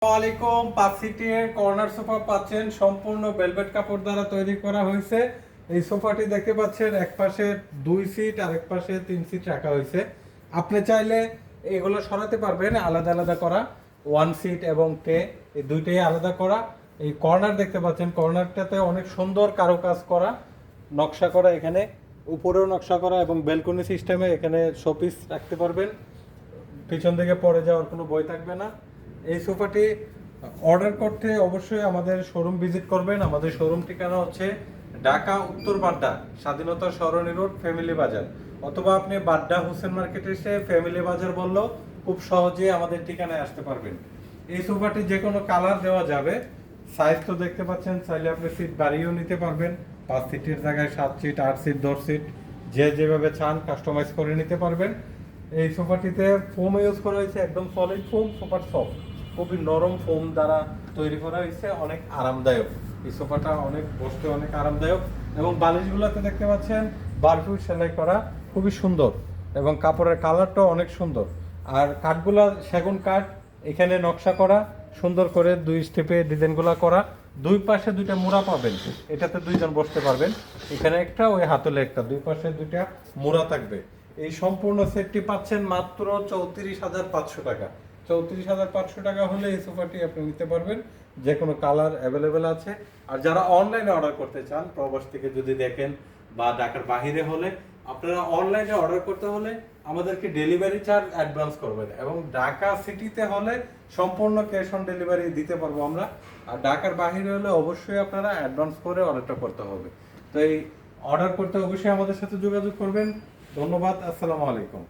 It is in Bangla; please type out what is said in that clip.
আসসালামাইকুম। 5 সিটের কর্নার সোফা পাচ্ছেন, সম্পূর্ণ ভেলভেট কাপড় দ্বারা তৈরি করা হয়েছে। এই সোফাটি দেখতে পাচ্ছেন এক পাশে 2 সিট আর এক পাশে 3 সিট রাখা হয়েছে। আপনি চাইলে এগুলো সরাতে পারবেন, আলাদা আলাদা করা 1 সিট এবং টে এই দুইটাই আলাদা করা। এই কর্নার দেখতে পাচ্ছেন, কর্নারটাতে অনেক সুন্দর কারুকাজ করা, নকশা করা, এখানে উপরেও নকশা করা এবং ব্যালকনি সিস্টেমে এখানে শোপিস রাখতে পারবেন। পিছন থেকে পড়ে যাওয়ার কোনো ভয় থাকবে না। এই সোফাটি অর্ডার করতে অবশ্যই আমাদের শোরুম ভিজিট করবেন। আমাদের শোরুম ঠিকানা হচ্ছে ঢাকা উত্তর বাড্ডা, স্বাধীনতা সরণি রোড, ফ্যামিলি বাজার। অথবা আপনি বাড্ডা হোসেন মার্কেটে এসে ফ্যামিলি বাজার বললেও খুব সহজে আমাদের ঠিকানায় আসতে পারবেন। এই সোফাটি যে কোনো কালার দেওয়া যাবে। সাইজ তো দেখতে পাচ্ছেন, চাইলে আপনি সিট বাড়িয়েও নিতে পারবেন। 5 সিটের জায়গায় 7 সিট, 8 সিট, 10 সিট যে যেভাবে চান কাস্টমাইজ করে নিতে পারবেন। এই সোফাটিতে ফোম ইউজ করা হয়েছে, একদম সলিড ফোম, সুপার সফট, খুবই নরম ফোম দ্বারা তৈরি করা হয়েছে, অনেক আরামদায়ক। এই সোফাটা অনেক বসতে অনেক আরামদায়ক এবং বালিশগুলোতে দেখতে পাচ্ছেন বারফিউ সেলাই করা, খুবই সুন্দর এবং কাপড়ের কালারটাও অনেক সুন্দর। আর কাঠগুলা সেগুন কাঠ, এখানে নকশা করা সুন্দর করে 2 স্টেপে ডিজাইনগুলো করা। দুই পাশে 2টা মোড়া পাবেন, এটাতে 2জন বসতে পারবেন। এখানে একটা, ওই হাতলে একটা, দুই পাশে 2টা মোড়া থাকবে। এই সম্পূর্ণ সেটটি পাচ্ছেন মাত্র 34,500 টাকা। 34,500 টাকা হলে এই সোফাটি আপনি নিতে পারবেন। যে কোনো কালার অ্যাভেলেবেল আছে। আর যারা অনলাইনে অর্ডার করতে চান, প্রবাস থেকে যদি দেখেন বা ঢাকার বাহিরে হলে, আপনারা অনলাইনে অর্ডার করতে হলে আমাদেরকে ডেলিভারি চার্জ অ্যাডভান্স করবেন এবং ঢাকা সিটিতে হলে সম্পূর্ণ ক্যাশ অন ডেলিভারি দিতে পারবো আমরা। আর ঢাকার বাহিরে হলে অবশ্যই আপনারা অ্যাডভান্স করে অর্ডারটা করতে হবে। তো এই অর্ডার করতে অবশ্যই আমাদের সাথে যোগাযোগ করবেন। ধন্যবাদ। আসসালামু আলাইকুম।